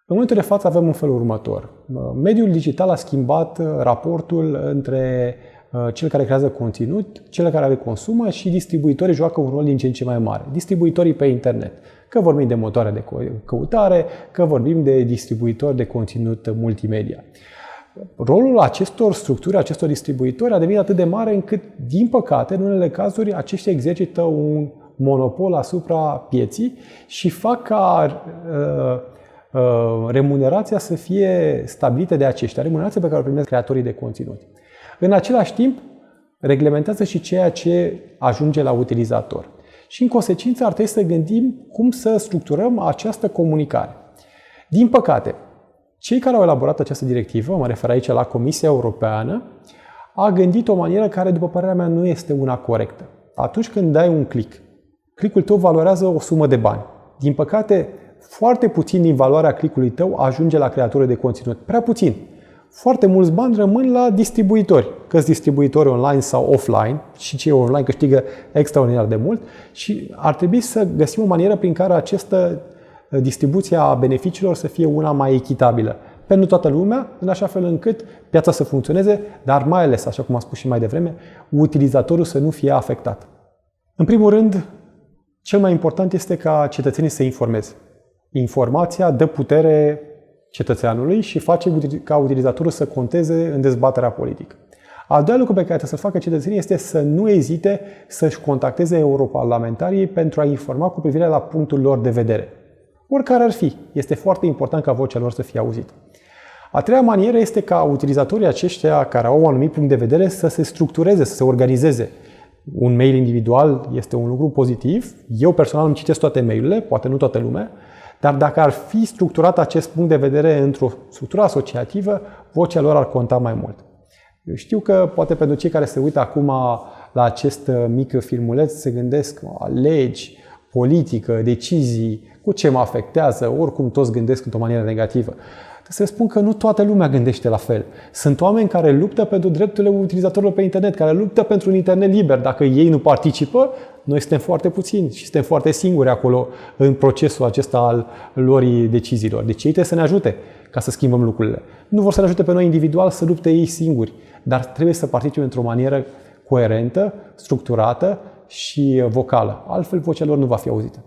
În momentul de față avem un felul următor. Mediul digital a schimbat raportul între cel care creează conținut, cel care îl consumă și distribuitorii joacă un rol din ce în ce mai mare. Distribuitorii pe internet. Că vorbim de motoare de căutare, că vorbim de distribuitori de conținut multimedia. Rolul acestor structuri, acestor distribuitori a devenit atât de mare încât, din păcate, în unele cazuri, aceștia exercită un monopol asupra pieții și fac ca remunerația să fie stabilită de aceștia, remunerația pe care o primesc creatorii de conținut. În același timp, reglementează și ceea ce ajunge la utilizator. Și în consecință ar trebui să gândim cum să structurăm această comunicare. Din păcate, cei care au elaborat această directivă, mă refer aici la Comisia Europeană, a gândit o manieră care, după părerea mea, nu este una corectă. Atunci când dai un click, click-ul tău valorează o sumă de bani. Din păcate, foarte puțin din valoarea click-ului tău ajunge la creatorii de conținut. Prea puțin. Foarte mulți bani rămân la distribuitori, că-s distribuitori online sau offline, și cei offline câștigă extraordinar de mult și ar trebui să găsim o manieră prin care această distribuție a beneficiilor să fie una mai echitabilă pentru toată lumea, în așa fel încât piața să funcționeze, dar mai ales, așa cum am spus și mai devreme, utilizatorul să nu fie afectat. În primul rând, cel mai important este ca cetățenii să informeze. Informația dă putere cetățeanului și face ca utilizatorul să conteze în dezbaterea politică. Al doilea lucru pe care trebuie să-l facă cetățenii este să nu ezite să-și contacteze europarlamentarii pentru a informa cu privire la punctul lor de vedere. Oricare ar fi, este foarte important ca vocea lor să fie auzită. A treia manieră este ca utilizatorii aceștia care au un anumit punct de vedere să se structureze, să se organizeze. Un mail individual este un lucru pozitiv. Eu personal îmi citesc toate mail-urile, poate nu toată lumea, dar dacă ar fi structurat acest punct de vedere într-o structură asociativă, vocea lor ar conta mai mult. Eu știu că poate pentru cei care se uită acum la acest mic filmuleț se gândesc legi, politică, decizii, cu ce mă afectează, oricum toți gândesc într-o manieră negativă. Trebuie să spun că nu toată lumea gândește la fel. Sunt oameni care luptă pentru drepturile utilizatorilor pe internet, care luptă pentru un internet liber. Dacă ei nu participă, noi suntem foarte puțini și suntem foarte singuri acolo în procesul acesta al luării deciziilor. Deci ei trebuie să ne ajute ca să schimbăm lucrurile. Nu vor să ne ajute pe noi individual să lupte ei singuri, dar trebuie să participe într-o manieră coerentă, structurată și vocală. Altfel, vocea lor nu va fi auzită.